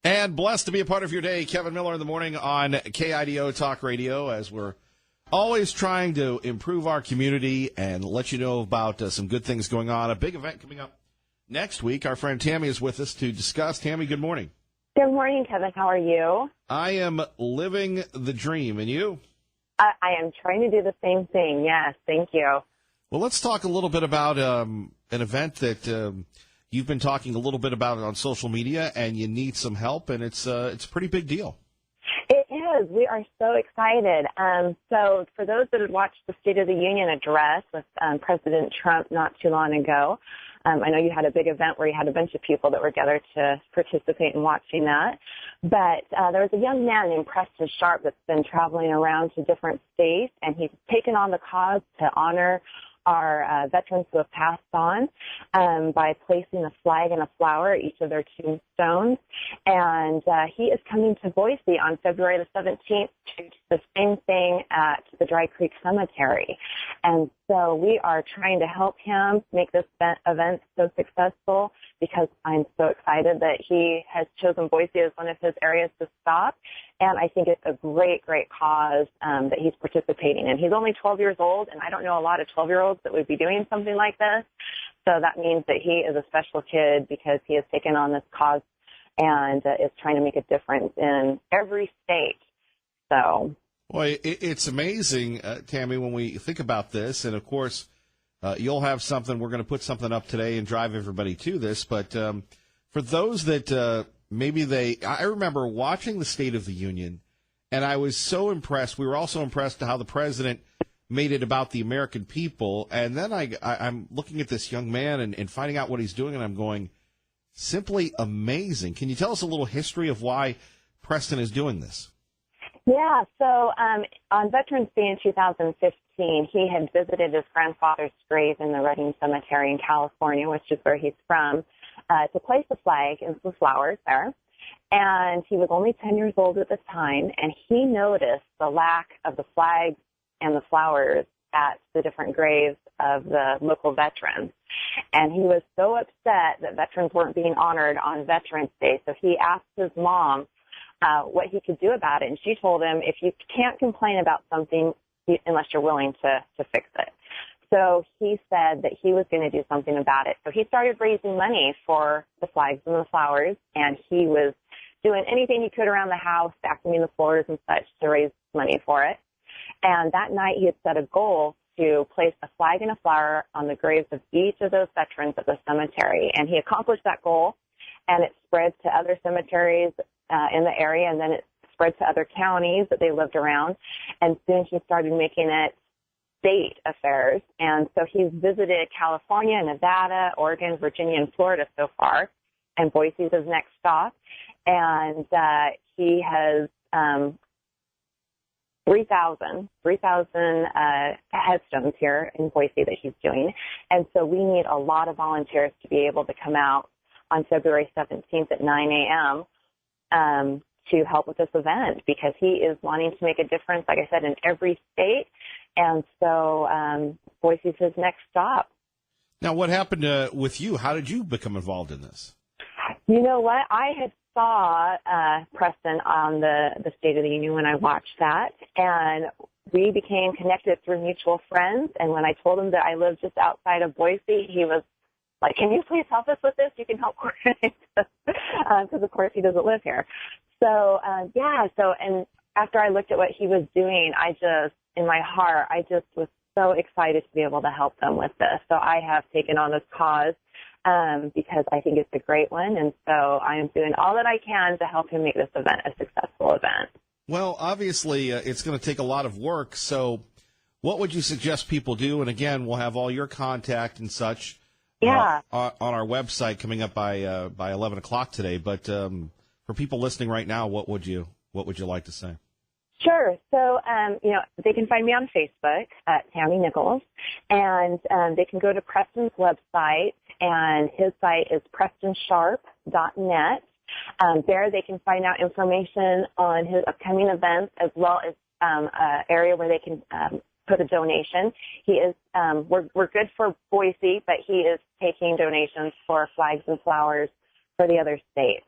And blessed to be a part of your day. Kevin Miller in the morning on KIDO Talk Radio, as we're always trying to improve our community and let you know about some good things going on. A big event coming up next week. Our friend Tammy is with us to discuss. Tammy, good morning. Good morning, Kevin. How are you? I am living the dream. And you? I am trying to do the same thing. Yes, thank you. Well, let's talk a little bit about an event that you've been talking a little bit about on social media, and you need some help, and it's a pretty big deal. It is. We are so excited. So for those that had watched the State of the Union address with President Trump not too long ago, I know you had a big event where you had a bunch of people that were gathered to participate in watching that. But there was a young man named Preston Sharp that's been traveling around to different states, and he's taken on the cause to honor our veterans who have passed on by placing a flag and a flower at each of their tombstones. And he is coming to Boise on February the 17th to do the same thing at the Dry Creek Cemetery. And so we are trying to help him make this event so successful because I'm so excited that he has chosen Boise as one of his areas to stop. And I think it's a great, great cause that he's participating in. He's only 12 years old, and I don't know a lot of 12-year-olds that would be doing something like this. So that means that he is a special kid because he has taken on this cause and is trying to make a difference in every state. So, boy, it's amazing, Tammy, when we think about this. And, of course, you'll have something. We're going to put something up today and drive everybody to this. But for those that I remember watching the State of the Union, and I was so impressed. We were also impressed to how the president made it about the American people. And then I'm looking at this young man and finding out what he's doing, and I'm going, simply amazing. Can you tell us a little history of why Preston is doing this? Yeah, so on Veterans Day in 2015, he had visited his grandfather's grave in the Redding Cemetery in California, which is where he's from, to place a flag and some flowers there. And he was only 10 years old at the time, and he noticed the lack of the flags and the flowers at the different graves of the local veterans. And he was so upset that veterans weren't being honored on Veterans Day, so he asked his mom what he could do about it. And she told him, if you can't complain about something unless you're willing to fix it. So he said that he was going to do something about it. So he started raising money for the flags and the flowers, and he was doing anything he could around the house, vacuuming the floors and such to raise money for it. And that night he had set a goal to place a flag and a flower on the graves of each of those veterans at the cemetery. And he accomplished that goal, and it spread to other cemeteries in the area, and then it spread to other counties that they lived around. And soon he started making it state affairs. And so he's visited California, Nevada, Oregon, Virginia, and Florida so far. And Boise is his next stop. And he has 3,000 headstones here in Boise that he's doing. And so we need a lot of volunteers to be able to come out on February 17th at 9 a.m. To help with this event, because he is wanting to make a difference, like I said, in every state. And so Boise's his next stop. Now, what happened with you? How did you become involved in this? You know what? I had saw Preston on the State of the Union when I watched that, and we became connected through mutual friends. And when I told him that I lived just outside of Boise, he was like, can you please help us with this? You can help coordinate this. Because, of course, he doesn't live here. So, and after I looked at what he was doing, in my heart, I just was so excited to be able to help them with this. So I have taken on this cause because I think it's a great one. And so I am doing all that I can to help him make this event a successful event. Well, obviously, it's going to take a lot of work. So what would you suggest people do? And, again, we'll have all your contact and such on our website coming up by 11 o'clock today. But for people listening right now, what would you like to say? Sure. So, they can find me on Facebook at Tammy Nichols, and they can go to Preston's website, and his site is prestonsharp.net. There they can find out information on his upcoming events, as well as an area where they can put a donation. He is we're good for Boise, but he is taking donations for flags and flowers for the other states.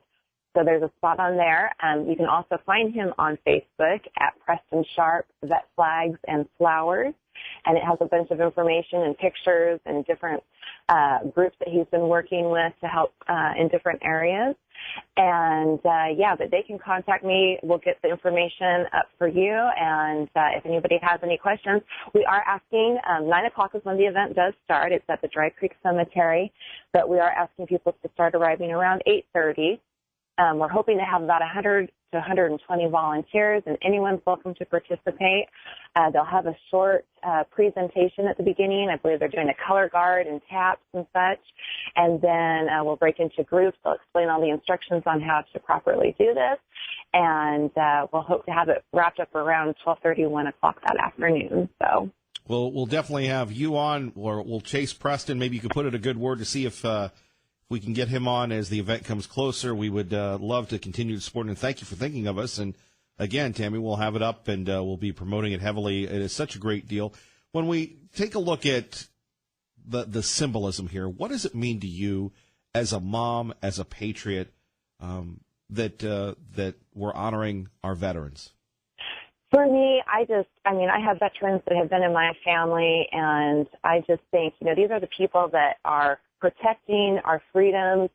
So there's a spot on there. You can also find him on Facebook at Preston Sharp Vet Flags and Flowers. And it has a bunch of information and pictures and different groups that he's been working with to help in different areas. And, but they can contact me. We'll get the information up for you. And if anybody has any questions, we are asking, 9 o'clock is when the event does start. It's at the Dry Creek Cemetery. But we are asking people to start arriving around 8:30. We're hoping to have about 100 to 120 volunteers, and anyone's welcome to participate. They'll have a short presentation at the beginning. I believe they're doing a color guard and taps and such. And then we'll break into groups. They'll explain all the instructions on how to properly do this. And we'll hope to have it wrapped up around 12:30, 1 o'clock that afternoon. So we'll definitely have you on, or we'll chase Preston. Maybe you could put in a good word to see if we can get him on as the event comes closer. We would love to continue to support, and thank you for thinking of us. And again, Tammy, we'll have it up, and we'll be promoting it heavily. It is such a great deal. When we take a look at the symbolism here, what does it mean to you as a mom, as a patriot, that we're honoring our veterans? For me, I have veterans that have been in my family, and I just think, these are the people that are protecting our freedoms,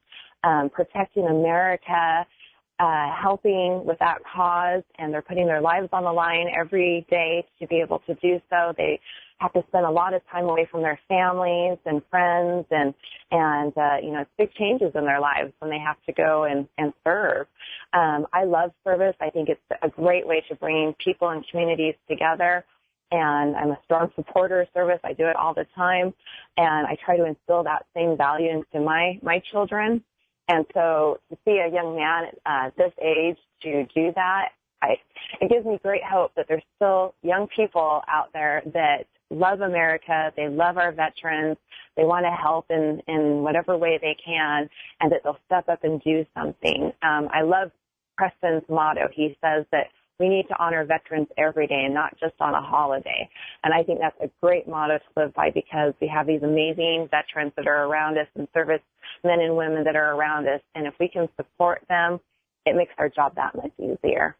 protecting America, helping with that cause, and they're putting their lives on the line every day to be able to do so. They have to spend a lot of time away from their families and friends, and it's big changes in their lives when they have to go and serve. I love service. I think it's a great way to bring people and communities together. And I'm a strong supporter of service. I do it all the time. And I try to instill that same value into my children. And so to see a young man at this age to do that, it gives me great hope that there's still young people out there that love America. They love our veterans. They want to help in whatever way they can, and that they'll step up and do something. I love Preston's motto. He says that we need to honor veterans every day and not just on a holiday. And I think that's a great motto to live by, because we have these amazing veterans that are around us and service men and women that are around us. And if we can support them, it makes our job that much easier.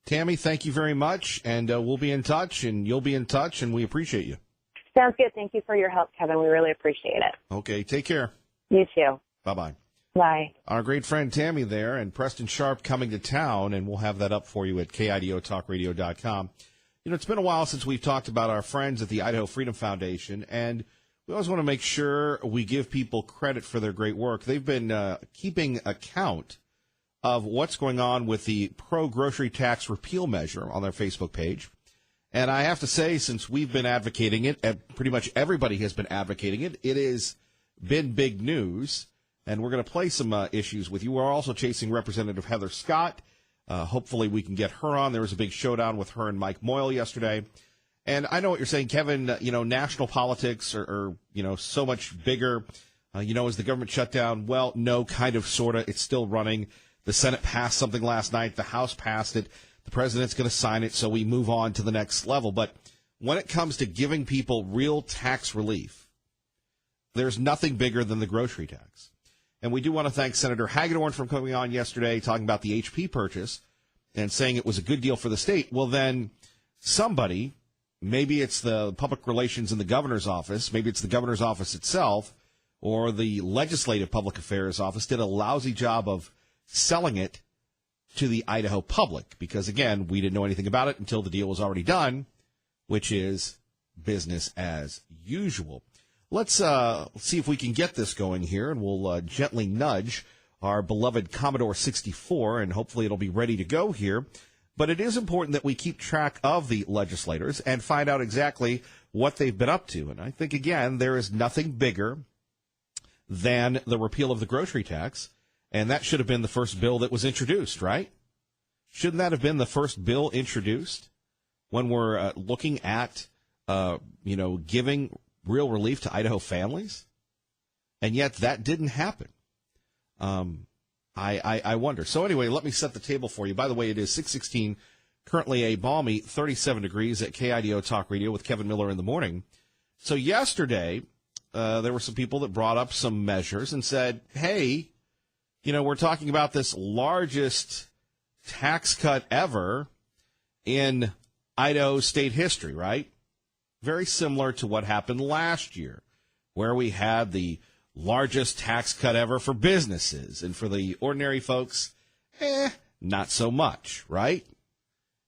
Tammy, thank you very much. And we'll be in touch, and you'll be in touch, and we appreciate you. Sounds good. Thank you for your help, Kevin. We really appreciate it. Okay, take care. You too. Bye-bye. Bye. Our great friend Tammy there, and Preston Sharp coming to town, and we'll have that up for you at KIDOTalkRadio.com. It's been a while since we've talked about our friends at the Idaho Freedom Foundation, and we always want to make sure we give people credit for their great work. They've been keeping account of what's going on with the pro-grocery tax repeal measure on their Facebook page. And I have to say, since we've been advocating it, and pretty much everybody has been advocating it, it has been big news. And we're going to play some issues with you. We're also chasing Representative Heather Scott. Hopefully we can get her on. There was a big showdown with her and Mike Moyle yesterday. And I know what you're saying, Kevin. National politics are so much bigger. Is the government shut down? Well, no, kind of, sort of. It's still running. The Senate passed something last night. The House passed it. The president's going to sign it, so we move on to the next level. But when it comes to giving people real tax relief, there's nothing bigger than the grocery tax. And we do want to thank Senator Hagedorn for coming on yesterday, talking about the HP purchase and saying it was a good deal for the state. Well, then somebody, maybe it's the public relations in the governor's office, maybe it's the governor's office itself, or the legislative public affairs office, did a lousy job of selling it to the Idaho public. Because, again, we didn't know anything about it until the deal was already done, which is business as usual. Let's see if we can get this going here, and we'll gently nudge our beloved Commodore 64, and hopefully it'll be ready to go here. But it is important that we keep track of the legislators and find out exactly what they've been up to. And I think, again, there is nothing bigger than the repeal of the grocery tax, and that should have been the first bill that was introduced, right? Shouldn't that have been the first bill introduced when we're looking at, giving real relief to Idaho families? And yet that didn't happen. I wonder. So anyway, let me set the table for you. By the way, it is 6:16, currently a balmy 37 degrees at KIDO Talk Radio with Kevin Miller in the morning. So yesterday, there were some people that brought up some measures and said, hey, We're talking about this largest tax cut ever in Idaho state history, right? Very similar to what happened last year, where we had the largest tax cut ever for businesses, and for the ordinary folks, not so much, right?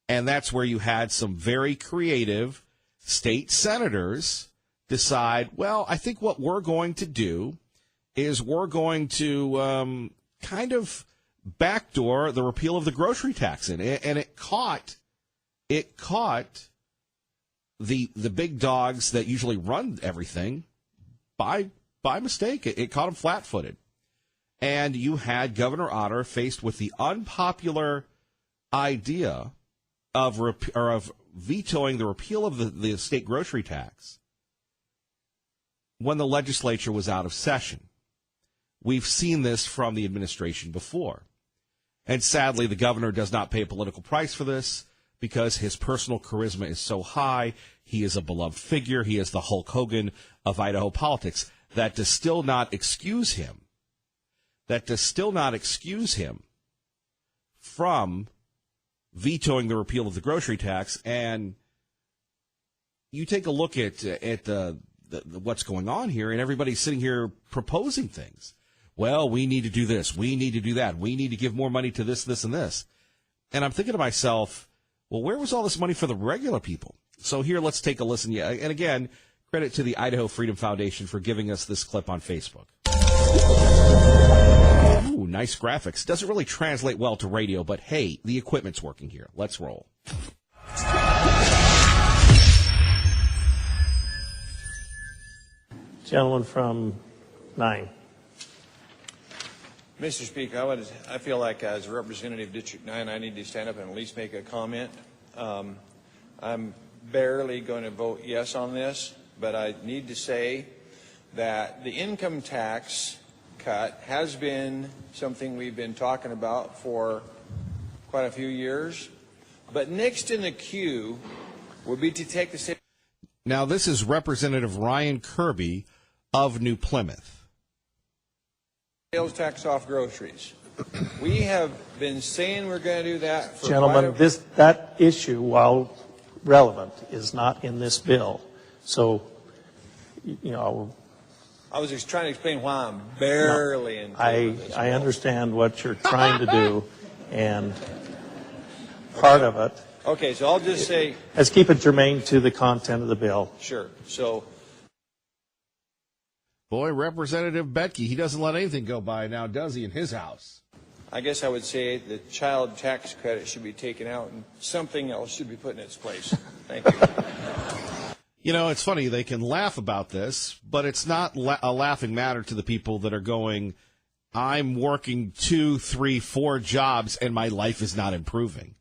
And that's where you had some very creative state senators decide, well, I think what we're going to do is we're going to kind of backdoor the repeal of the grocery tax in, and it caught the big dogs that usually run everything by mistake. It caught them flat-footed. And you had Governor Otter faced with the unpopular idea of vetoing the repeal of the state grocery tax when the legislature was out of session. We've seen this from the administration before. And sadly, the governor does not pay a political price for this because his personal charisma is so high. He is a beloved figure. He is the Hulk Hogan of Idaho politics. That does still not excuse him. From vetoing the repeal of the grocery tax. And you take a look at what's going on here, and everybody's sitting here proposing things. Well, we need to do this. We need to do that. We need to give more money to this, this, and this. And I'm thinking to myself, well, where was all this money for the regular people? So here, let's take a listen. Yeah, and again, credit to the Idaho Freedom Foundation for giving us this clip on Facebook. Ooh, nice graphics. Doesn't really translate well to radio, but hey, the equipment's working here. Let's roll. Gentleman from 9. Mr. Speaker, I feel like as a representative of District 9, I need to stand up and at least make a comment. I'm barely going to vote yes on this, but I need to say that the income tax cut has been something we've been talking about for quite a few years. But next in the queue will be to take the state. Now, this is Representative Ryan Kirby of New Plymouth. Sales tax off groceries. We have been saying we're going to do that for Gentlemen, that issue, while relevant, is not in this bill. So, I was just trying to explain why I'm barely in favor of this I bill. understand what you're trying to do, and part of it. Okay, so I'll just say. Let's keep it germane to the content of the bill. Sure. So. Boy, Representative Betke, he doesn't let anything go by now, does he, in his house? I guess I would say the child tax credit should be taken out and something else should be put in its place. Thank you. It's funny. They can laugh about this, but it's not a laughing matter to the people that are going, I'm working 2, 3, 4 jobs and my life is not improving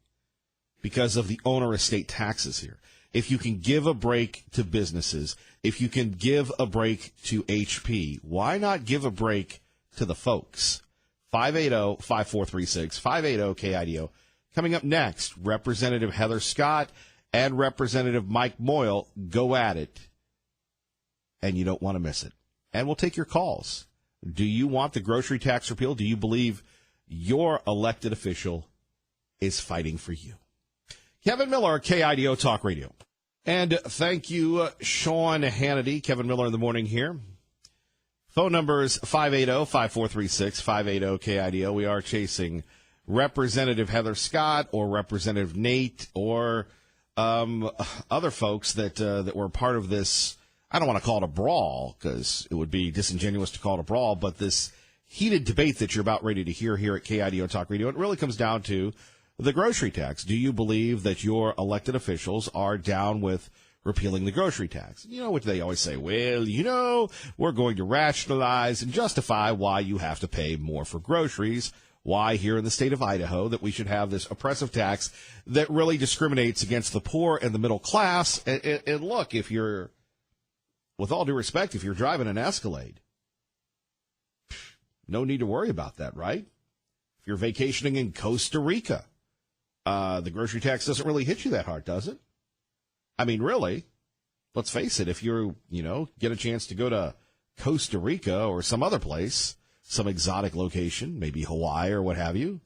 because of the onerous state taxes here. If you can give a break to businesses, if you can give a break to HP, why not give a break to the folks? 580-5436, 580-KIDO. Coming up next, Representative Heather Scott and Representative Mike Moyle go at it, and you don't want to miss it. And we'll take your calls. Do you want the grocery tax repeal? Do you believe your elected official is fighting for you? Kevin Miller, KIDO Talk Radio. And thank you, Sean Hannity. Kevin Miller in the morning here. Phone number is 580-5436, 580-KIDO. We are chasing Representative Heather Scott or Representative Nate or other folks that were part of this. I don't want to call it a brawl because it would be disingenuous to call it a brawl, but this heated debate that you're about ready to hear here at KIDO Talk Radio, it really comes down to the grocery tax. Do you believe that your elected officials are down with repealing the grocery tax? What they always say, well, we're going to rationalize and justify why you have to pay more for groceries, why here in the state of Idaho that we should have this oppressive tax that really discriminates against the poor and the middle class. And look, with all due respect, if you're driving an Escalade, no need to worry about that, right? If you're vacationing in Costa Rica, the grocery tax doesn't really hit you that hard, does it? I mean, really, let's face it. If you get a chance to go to Costa Rica or some other place some exotic location, maybe Hawaii or what have you,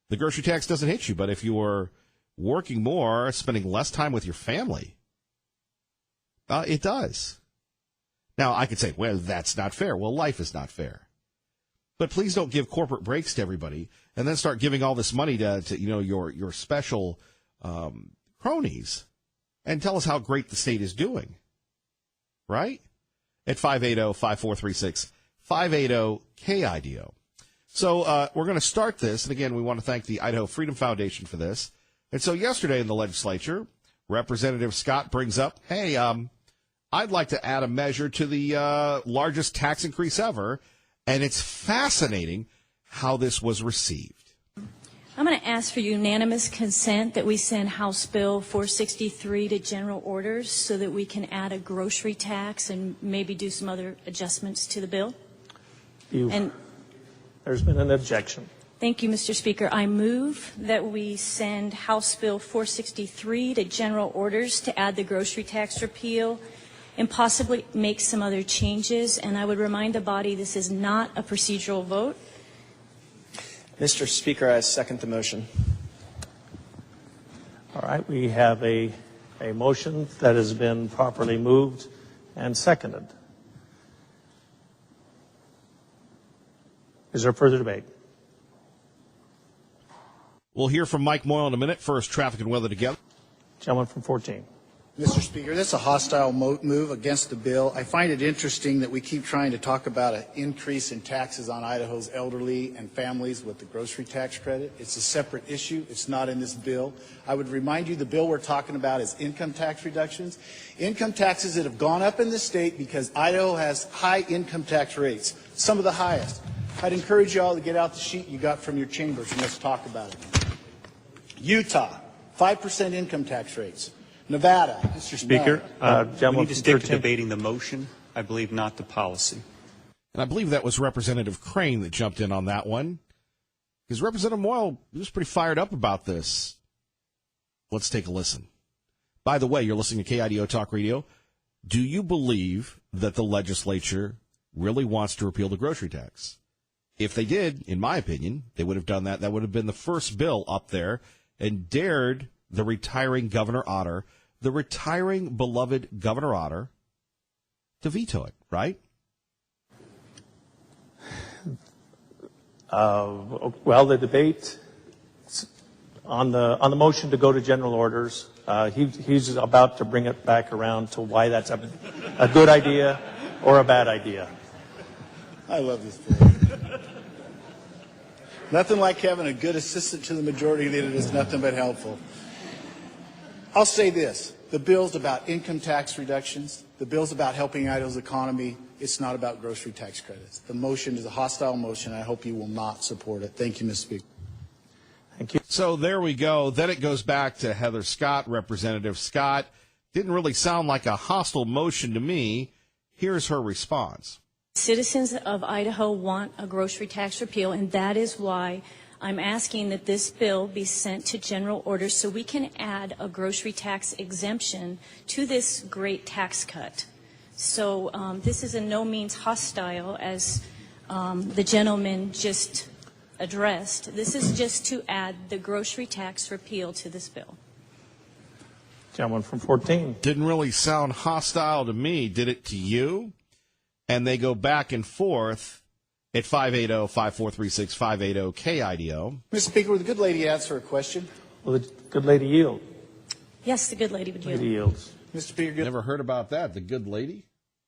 the grocery tax doesn't hit you. But if you're working more, spending less time with your family, it does. Now, I could say, well, that's not fair. Well, life is not fair. But please don't give corporate breaks to everybody and then start giving all this money to your special cronies and tell us how great the state is doing. Right? At 580-5436, 580-KIDO. So we're going to start this. And again, we want to thank the Idaho Freedom Foundation for this. And so yesterday in the legislature, Representative Scott brings up, hey, I'd like to add a measure to the largest tax increase ever. And it's fascinating how this was received. I'm going to ask for unanimous consent that we send House Bill 463 to general orders so that we can add a grocery tax and maybe do some other adjustments to the bill. There's been an objection. Thank you, Mr. Speaker. I move that we send House Bill 463 to general orders to add the grocery tax repeal and possibly make some other changes. And I would remind the body this is not a procedural vote. Mr. Speaker, I second the motion. All right, we have a motion that has been properly moved and seconded. Is there further debate? We'll hear from Mike Moyle in a minute. First, traffic and weather together. Gentleman from 14. Mr. Speaker, this is a hostile move against the bill. I find it interesting that we keep trying to talk about an increase in taxes on Idaho's elderly and families with the grocery tax credit. It's a separate issue. It's not in this bill. I would remind you the bill we're talking about is income tax reductions. Income taxes that have gone up in the state because Idaho has high income tax rates, some of the highest. I'd encourage you all to get out the sheet you got from your chambers and let's talk about it. Utah, 5% income tax rates. Nevada. Mr. Speaker, we need to stick 13. to debating the motion, I believe, not the policy. And I believe that was Representative Crane that jumped in on that one. Because Representative Moyle was pretty fired up about this. Let's take a listen. By the way, you're listening to KIDO Talk Radio. Do you believe that the legislature really wants to repeal the grocery tax? If they did, in my opinion, they would have done that. That would have been the first bill up there and dared the retiring Governor Otter, the retiring beloved Governor Otter, to veto it, right? Well, the debate on the motion to go to general orders, he's about to bring it back around to why that's a good idea or a bad idea. I love this bill. Nothing like having a good assistant to the majority leader is nothing but helpful. I'll say this. The bill's about income tax reductions. The bill's about helping Idaho's economy. It's not about grocery tax credits. The motion is a hostile motion. I hope you will not support it. Thank you, Mr. Speaker. Thank you. So there we go. Then it goes back to Heather Scott, Representative Scott. Didn't really sound like a hostile motion to me. Here's her response. Citizens of Idaho want a grocery tax repeal, and that is why I'm asking that this bill be sent to general orders so we can add a grocery tax exemption to this great tax cut. So this is in no means hostile, as the gentleman just addressed. This is just to add the grocery tax repeal to this bill. Gentleman from 14. Didn't really sound hostile to me. Did it to you? And they go back and forth at 580-5436, 580-KIDO. Mr. Speaker, would the good lady answer a question? Will the good lady yield? Yes, the good lady would yield. Lady yields. Mr. Speaker, good Never heard about that. The good lady?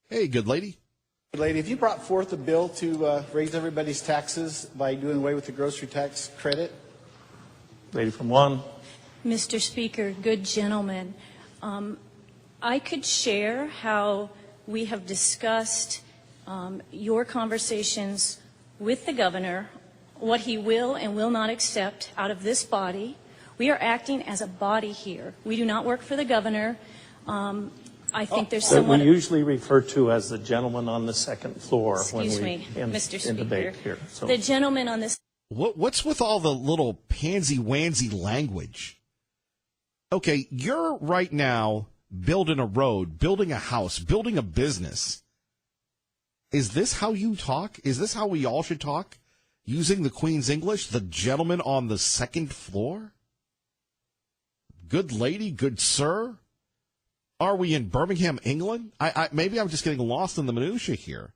Hey, good lady. lady, have you brought forth a bill to raise everybody's taxes by doing away with the grocery tax credit? Lady from 1. Mr. Speaker, good gentleman, I could share how we have discussed your conversations with the governor, what he will and will not accept out of this body. We are acting as a body here. We do not work for the governor. I think there's That somewhat... we usually refer to as the gentleman on the second floor Excuse when we me, in Mr. Speaker. debate here. So. The gentleman on this... What's with all the little pansy-wansy language? Okay, you're right now building a road, building a house, building a business. Is this how you talk? Is this how we all should talk? Using the Queen's English? The gentleman on the second floor? Good lady, good sir? Are we in Birmingham, England? Maybe I'm just getting lost in the minutia here.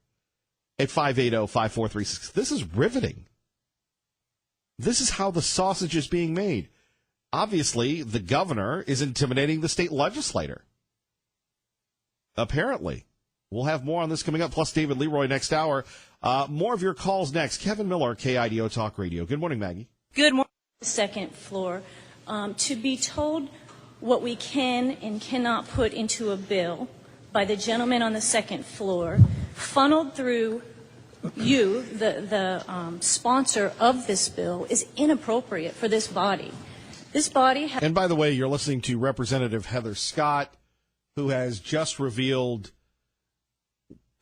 At 580-5436. This is riveting. This is how the sausage is being made. Obviously, the governor is intimidating the state legislator. Apparently. We'll have more on this coming up, plus David Leroy next hour. More of your calls next. Kevin Miller, KIDO Talk Radio. Good morning, Maggie. Good morning. Second floor. To be told what we can and cannot put into a bill by the gentleman on the second floor, funneled through you, the sponsor of this bill, is inappropriate for this body. This body And by the way, you're listening to Representative Heather Scott, who has just revealed,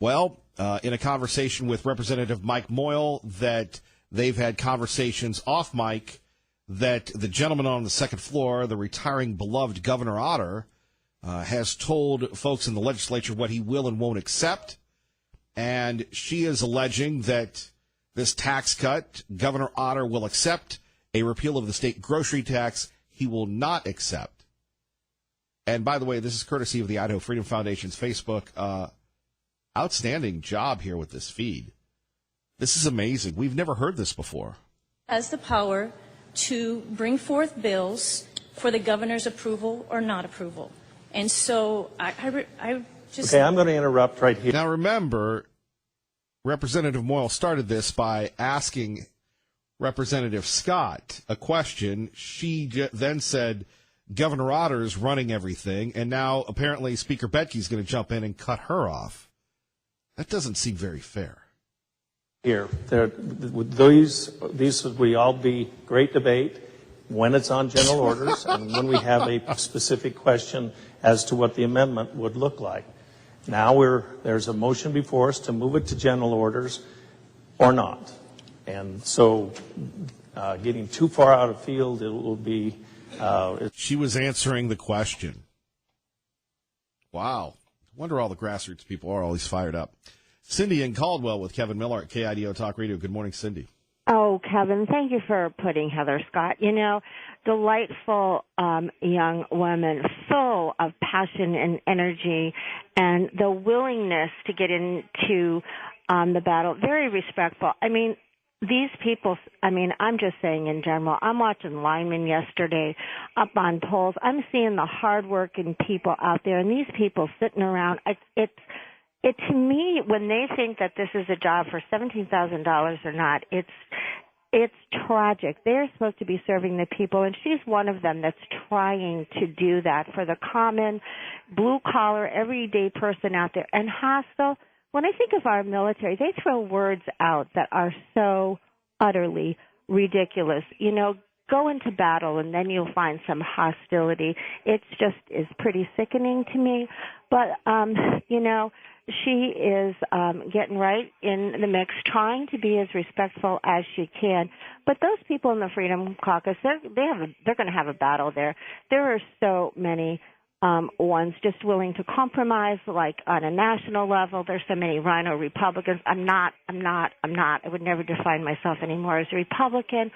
in a conversation with Representative Mike Moyle, that they've had conversations off mic, that the gentleman on the second floor, the retiring beloved Governor Otter, has told folks in the legislature what he will and won't accept. And she is alleging that this tax cut, Governor Otter will accept. A repeal of the state grocery tax, he will not accept. And by the way, this is courtesy of the Idaho Freedom Foundation's Facebook. Outstanding job here with this feed. This is amazing. We've never heard this before. has the power to bring forth bills for the governor's approval or not approval. And so I just... Okay, I'm going to interrupt right here. Now remember, Representative Moyle started this by asking Representative Scott a question. She then said, Governor Otter is running everything, and now apparently Speaker Betke's going to jump in and cut her off. That doesn't seem very fair. Here, these would all be great debate when it's on general orders and when we have a specific question as to what the amendment would look like. Now there's a motion before us to move it to general orders or not. And so getting too far out of field, it will be... She was answering the question. Wow. Wonder all the grassroots people are always fired up. Cindy in Caldwell with Kevin Miller at KIDO Talk Radio. Good morning, Cindy. Oh, Kevin, thank you for putting Heather Scott. You know, delightful young woman, full of passion and energy and the willingness to get into the battle. Very respectful. I mean, these people, I'm just saying in general, I'm watching linemen yesterday up on poles. I'm seeing the hardworking people out there, and these people sitting around. It to me, when they think that this is a job for $17,000 or not, it's tragic. They're supposed to be serving the people, and she's one of them that's trying to do that for the common, blue-collar, everyday person out there. And hostile, when I think of our military, they throw words out that are so utterly ridiculous. You know, go into battle, and then you'll find some hostility. It just is pretty sickening to me. But, you know, she is getting right in the mix, trying to be as respectful as she can. But those people in the Freedom Caucus, they're going to have a battle there. There are so many ones just willing to compromise, like on a national level. There's so many rhino Republicans. I'm not. I would never define myself anymore as a Republican.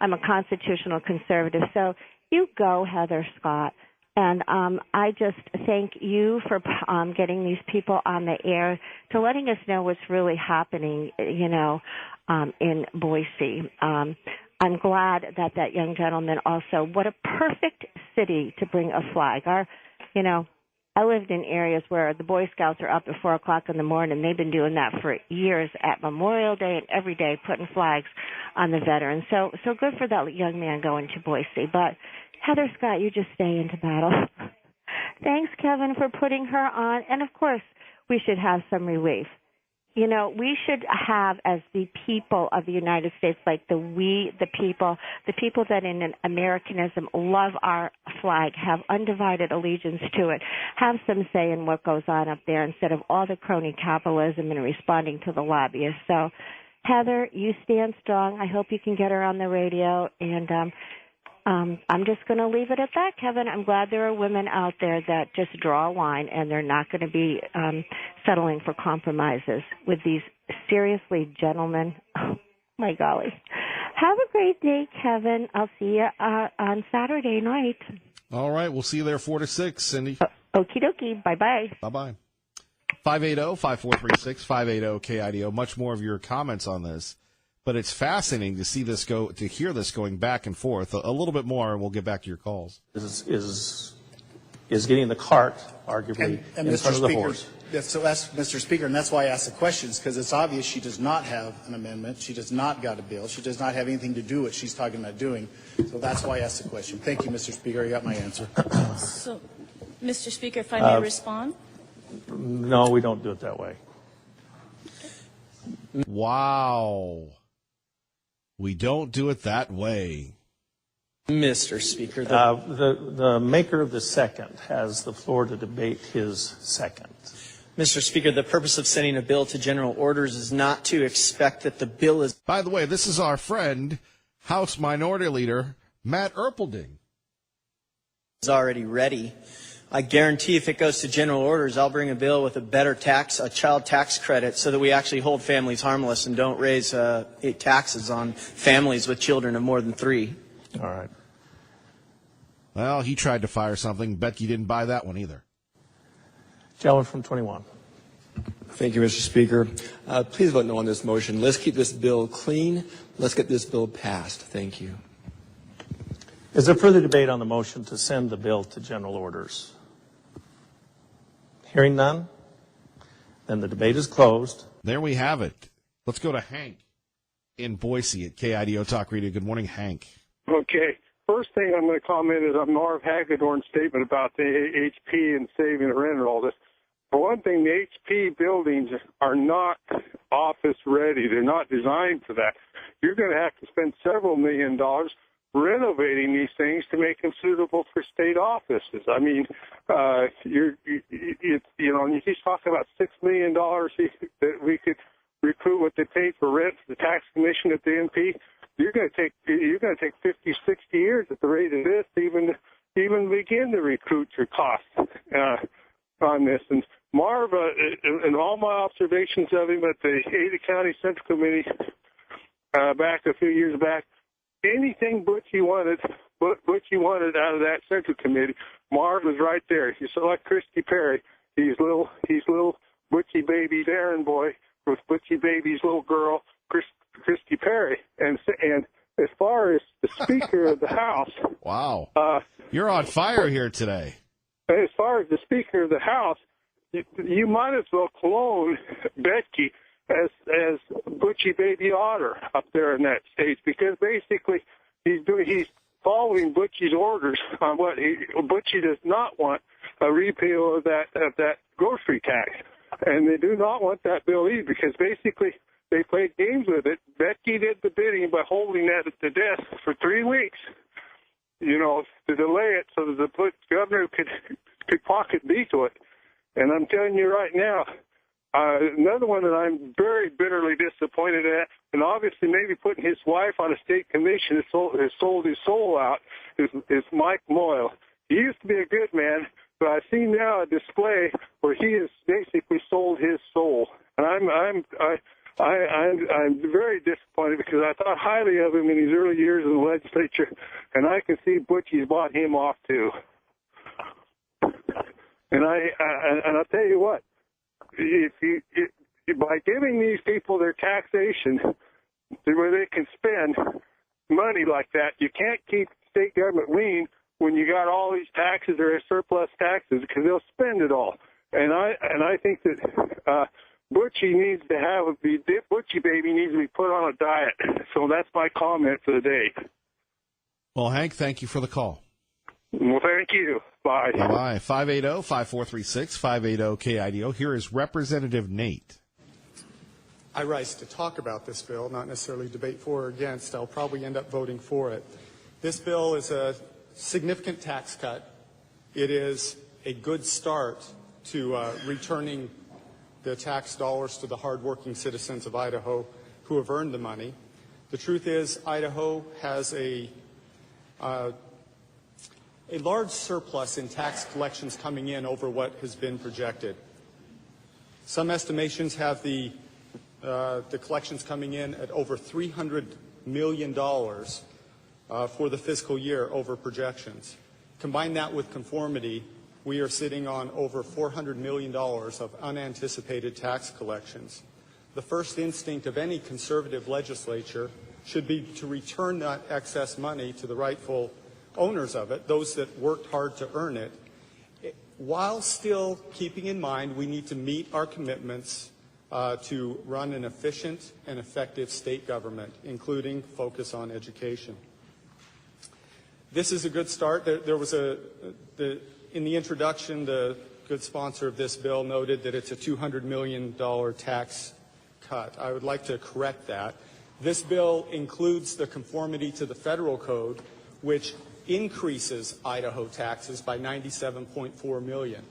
I'm a constitutional conservative. So you go, Heather Scott. And I just thank you for getting these people on the air, to letting us know what's really happening, you know, in Boise. I'm glad that young gentleman also, what a perfect city to bring a flag. I lived in areas where the Boy Scouts are up at 4 o'clock in the morning. They've been doing that for years at Memorial Day and every day, putting flags on the veterans. So good for that young man going to Boise. But Heather Scott, you just stay into battle. Thanks, Kevin, for putting her on. And, of course, we should have some relief. You know, we should have, as the people of the United States, like the people that in Americanism love our flag, have undivided allegiance to it, have some say in what goes on up there instead of all the crony capitalism and responding to the lobbyists. So, Heather, you stand strong. I hope you can get her on the radio. And I'm just going to leave it at that, Kevin. I'm glad there are women out there that just draw a line and they're not going to be settling for compromises with these seriously gentlemen. Oh, my golly. Have a great day, Kevin. I'll see you on Saturday night. All right. We'll see you there 4 to 6, Cindy. Okie dokie. Bye-bye. Bye-bye. 580-5436, 580-KIDO. Much more of your comments on this. But it's fascinating to see this to hear this going back and forth. A little bit more, and we'll get back to your calls. Is getting the cart, arguably, and in Mr. front of the Speaker, horse. So that's Mr. Speaker, and that's why I asked the questions, because it's obvious she does not have an amendment. She does not got a bill. She does not have anything to do what she's talking about doing. So that's why I asked the question. Thank you, Mr. Speaker. I got my answer. So, Mr. Speaker, if I may respond? No, we don't do it that way. Wow. We don't do it that way. Mr. Speaker, the maker of the second has the floor to debate his second. Mr. Speaker, the purpose of sending a bill to general orders is not to expect that the bill is... By the way, this is our friend, House Minority Leader Matt Erpelding. ...is already ready. I guarantee if it goes to general orders, I'll bring a bill with a child tax credit, so that we actually hold families harmless and don't raise taxes on families with children of more than 3. All right. Well, he tried to fire something. Bet you didn't buy that one either. Gentleman from 21. Thank you, Mr. Speaker. Please vote no on this motion. Let's keep this bill clean. Let's get this bill passed. Thank you. Is there further debate on the motion to send the bill to general orders? Hearing none, then the debate is closed. There we have it. Let's go to Hank in Boise at KIDO Talk Radio. Good morning, Hank. Okay. First thing I'm going to comment is on Marv Hagedorn's statement about the HP and saving the rent and all this. For one thing, the HP buildings are not office ready. They're not designed for that. You're going to have to spend several $1 million renovating these things to make them suitable for state offices. I mean, he's talking about $6 million that we could recruit what they paid for rent for the tax commission at the MP. You're going to take 50, 60 years at the rate of this to even begin to recruit your costs on this. And Marv, in all my observations of him at the Ada County Central Committee back a few years back, anything Butchie wanted out of that Central Committee, Marv was right there. You select Christy Perry. He's little Butchie baby Darren boy with Butchie baby's little girl, Christy Perry. And as far as the Speaker of the House, wow, you're on fire here today. As far as the Speaker of the House, you might as well clone Becky as Butchie Baby Otter up there in that stage, because basically he's following Butchie's orders on what Butchie does not want a repeal of that grocery tax, and they do not want that bill either, because basically they played games with it. Becky did the bidding by holding that at the desk for 3 weeks, to delay it so that the governor could pocket veto it. And I'm telling you right now, another one that I'm very bitterly disappointed at, and obviously maybe putting his wife on a state commission has sold his soul out, is Mike Moyle. He used to be a good man, but I see now a display where he has basically sold his soul. And I'm very disappointed, because I thought highly of him in his early years in the legislature, and I can see Butchie's bought him off too. And I'll tell you what, by giving these people their taxation where they can spend money like that, you can't keep state government lean when you got all these taxes or surplus taxes, because they'll spend it all. And I think that Butchie baby needs to be put on a diet. So that's my comment for the day. Well, Hank, thank you for the call. Well, thank you. Bye. Bye-bye. 580-5436, 580-KIDO. Here is Representative Nate. I rise to talk about this bill, not necessarily debate for or against. I'll probably end up voting for it. This bill is a significant tax cut. It is a good start to returning the tax dollars to the hardworking citizens of Idaho who have earned the money. The truth is, Idaho has a a large surplus in tax collections coming in over what has been projected. Some estimations have the collections coming in at over $300 million for the fiscal year over projections. Combine that with conformity, we are sitting on over $400 million of unanticipated tax collections. The first instinct of any conservative legislature should be to return that excess money to the rightful owners of it, those that worked hard to earn it, while still keeping in mind we need to meet our commitments to run an efficient and effective state government, including focus on education. This is a good start. There was in the introduction, the good sponsor of this bill noted that it's a $200 million tax cut. I would like to correct that. This bill includes the conformity to the federal code, which increases Idaho taxes by $97.4 million.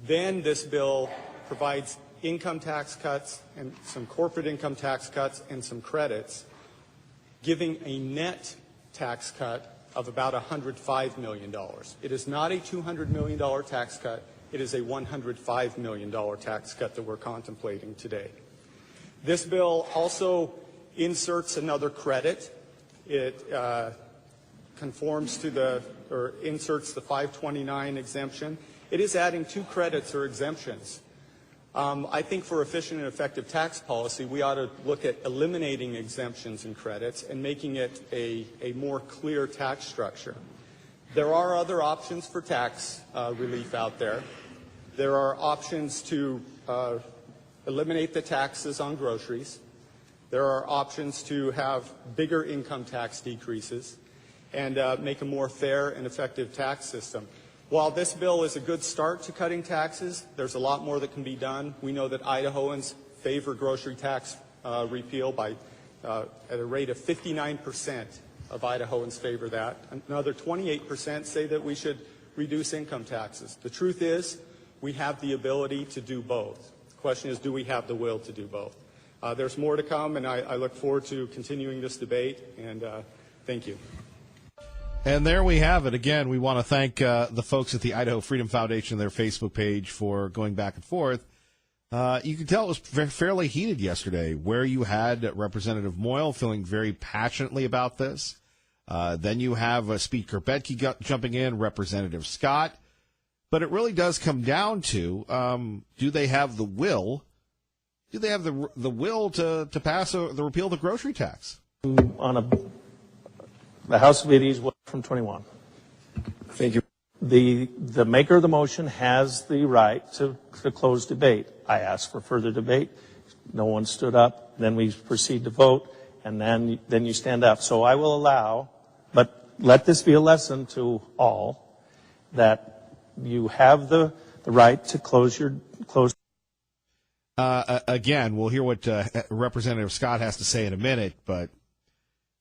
Then this bill provides income tax cuts and some corporate income tax cuts and some credits, giving a net tax cut of about $105 million. It is not a $200 million tax cut. It is a $105 million tax cut that we're contemplating today. This bill also inserts another credit. It conforms to inserts the 529 exemption. It is adding 2 credits or exemptions. I think for efficient and effective tax policy, we ought to look at eliminating exemptions and credits and making it a more clear tax structure. There are other options for tax relief out there. There are options to eliminate the taxes on groceries. There are options to have bigger income tax decreases and make a more fair and effective tax system. While this bill is a good start to cutting taxes, there's a lot more that can be done. We know that Idahoans favor grocery tax repeal by at a rate of 59% of Idahoans favor that. Another 28% say that we should reduce income taxes. The truth is, we have the ability to do both. The question is, do we have the will to do both? There's more to come, and I look forward to continuing this debate, and thank you. And there we have it. Again, we want to thank the folks at the Idaho Freedom Foundation, their Facebook page, for going back and forth. You can tell it was fairly heated yesterday, where you had Representative Moyle feeling very passionately about this. Then you have Speaker Bedke jumping in, Representative Scott. But it really does come down to, do they have the will? Do they have the will to pass the repeal of the grocery tax? The House Committee is from 21. Thank you. The maker of the motion has the right to close debate. I asked for further debate. No one stood up. Then we proceed to vote, and then you stand up. So I will allow, but let this be a lesson to all, that you have the right to close. Again, we'll hear what Representative Scott has to say in a minute, but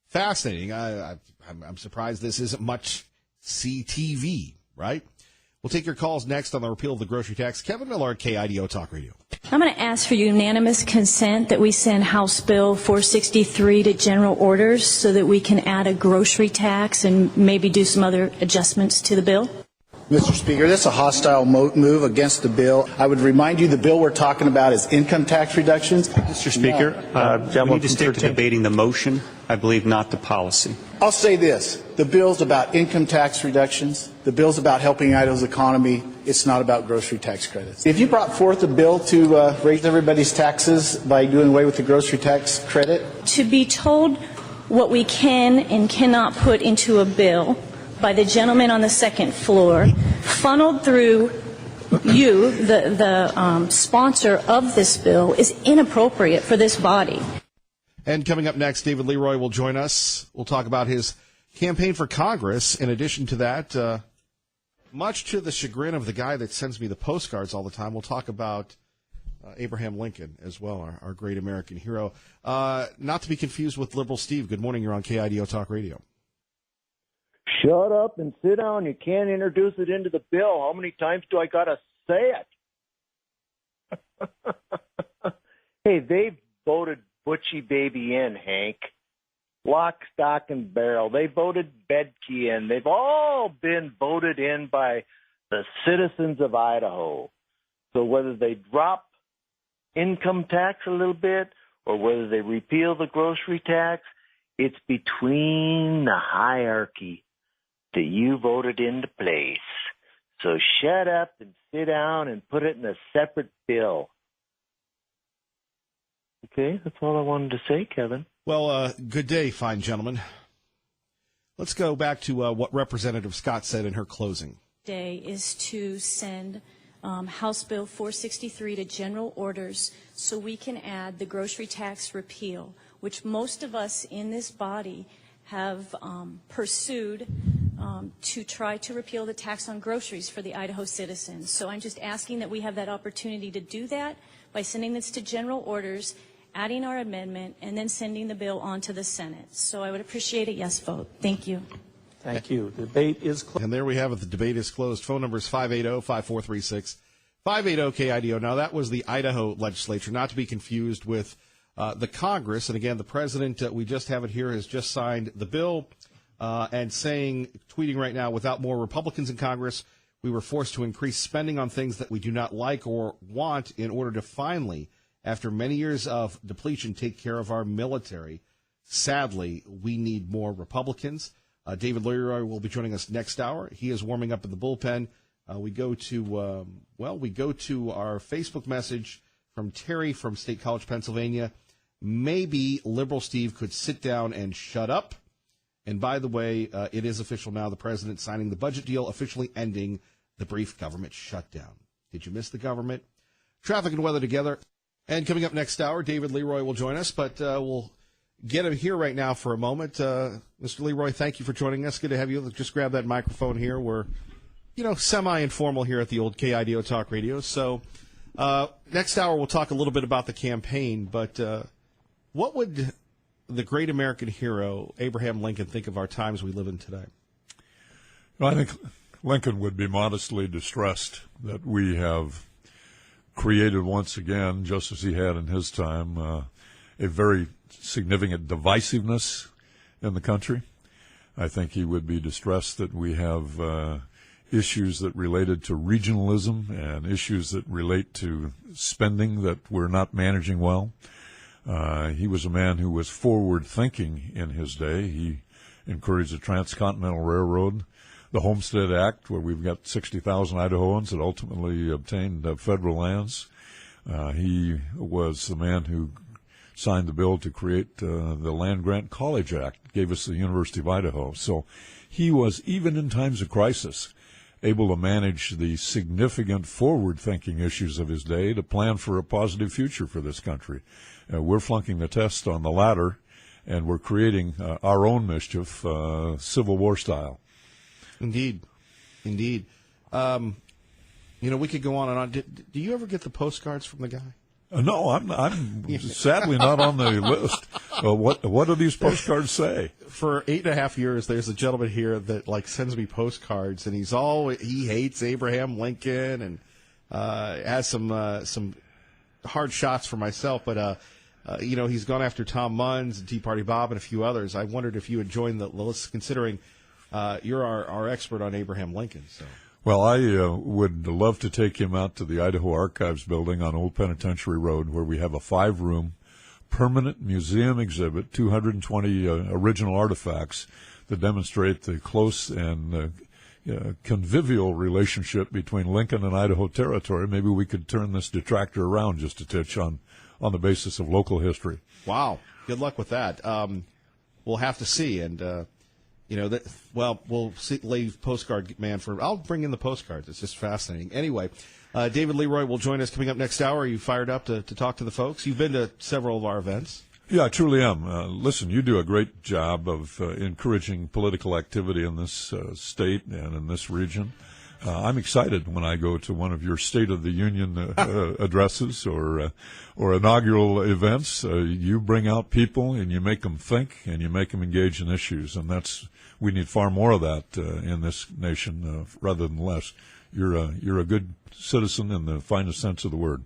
fascinating. I'm surprised this isn't much CTV, right? We'll take your calls next on the repeal of the grocery tax. Kevin Miller, KIDO Talk Radio. I'm going to ask for unanimous consent that we send House Bill 463 to general orders so that we can add a grocery tax and maybe do some other adjustments to the bill. Mr. Speaker, this is a hostile move against the bill. I would remind you the bill we're talking about is income tax reductions. Mr. Speaker, we need to stick to debating the motion, I believe, not the policy. I'll say this. The bill's about income tax reductions. The bill's about helping Idaho's economy. It's not about grocery tax credits. If you brought forth a bill to raise everybody's taxes by doing away with the grocery tax credit? To be told what we can and cannot put into a bill by the gentleman on the second floor, funneled through you, the sponsor of this bill, is inappropriate for this body. And coming up next, David Leroy will join us. We'll talk about his campaign for Congress. In addition to that, much to the chagrin of the guy that sends me the postcards all the time, we'll talk about Abraham Lincoln as well, our great American hero. Not to be confused with Liberal Steve. Good morning. You're on KIDO Talk Radio. Shut up and sit down. You can't introduce it into the bill. How many times do I got to say it? Hey, they voted Butchie Baby in, Hank. lock, stock, and barrel. They voted Bedke in. They've all been voted in by the citizens of Idaho. So whether they drop income tax a little bit or whether they repeal the grocery tax, it's between the hierarchy that you voted into place. So shut up and sit down and put it in a separate bill. Okay, that's all I wanted to say, Kevin. Well, good day, fine gentlemen. Let's go back to what Representative Scott said in her closing. Today is to send House Bill 463 to general orders so we can add the grocery tax repeal, which most of us in this body have pursued to try to repeal the tax on groceries for the Idaho citizens. So I'm just asking that we have that opportunity to do that by sending this to general orders, adding our amendment, and then sending the bill on to the Senate. So I would appreciate a yes vote. Thank you. Thank you. The debate is closed. And there we have it. The debate is closed. Phone number is 580-5436, 580-KIDO. Now, that was the Idaho legislature, not to be confused with the Congress. And again, the president, we just have it here, has just signed the bill and tweeting right now, without more Republicans in Congress, we were forced to increase spending on things that we do not like or want in order to finally, after many years of depletion, take care of our military. Sadly, we need more Republicans. David Leroy will be joining us next hour. He is warming up in the bullpen. We go to our Facebook message from Terry from State College, Pennsylvania. Maybe Liberal Steve could sit down and shut up. And by the way, it is official now. The president signing the budget deal, officially ending the brief government shutdown. Did you miss the government? Traffic and weather together. And coming up next hour, David Leroy will join us, but we'll get him here right now for a moment. Mr. Leroy, thank you for joining us. Good to have you. Just grab that microphone here. We're, semi-informal here at the old KIDO Talk Radio. So next hour we'll talk a little bit about the campaign, but what would the great American hero, Abraham Lincoln, think of our times we live in today? I think Lincoln would be modestly distressed that we have created once again, just as he had in his time, a very significant divisiveness in the country. I think he would be distressed that we have issues that related to regionalism and issues that relate to spending that we're not managing well. He was a man who was forward-thinking in his day. He encouraged the Transcontinental Railroad, the Homestead Act, where we've got 60,000 Idahoans that ultimately obtained federal lands. He was the man who signed the bill to create the Land-Grant College Act, gave us the University of Idaho. So he was, even in times of crisis, able to manage the significant forward-thinking issues of his day to plan for a positive future for this country. We're flunking the test on the latter, and we're creating our own mischief, Civil War style. Indeed. We could go on and on. Do you ever get the postcards from the guy? No, I'm sadly not on the list. What do these postcards say? For 8.5 years, there's a gentleman here that sends me postcards, and he hates Abraham Lincoln and has some hard shots for myself. But he's gone after Tom Munns and Tea Party Bob and a few others. I wondered if you would join the list, considering you're our expert on Abraham Lincoln. So. Well, I would love to take him out to the Idaho Archives building on Old Penitentiary Road, where we have a 5-room permanent museum exhibit, 220 original artifacts that demonstrate the close and convivial relationship between Lincoln and Idaho Territory. Maybe we could turn this detractor around just a titch on the basis of local history. Wow. Good luck with that. We'll have to see. And, we'll see, leave postcard man I'll bring in the postcards. It's just fascinating. Anyway, David Leroy will join us coming up next hour. Are you fired up to talk to the folks? You've been to several of our events. Yeah, I truly am. Listen, you do a great job of encouraging political activity in this state and in this region. I'm excited when I go to one of your State of the Union addresses or inaugural events. You bring out people and you make them think and you make them engage in issues, and we need far more of that in this nation rather than less. You're a good citizen in the finest sense of the word.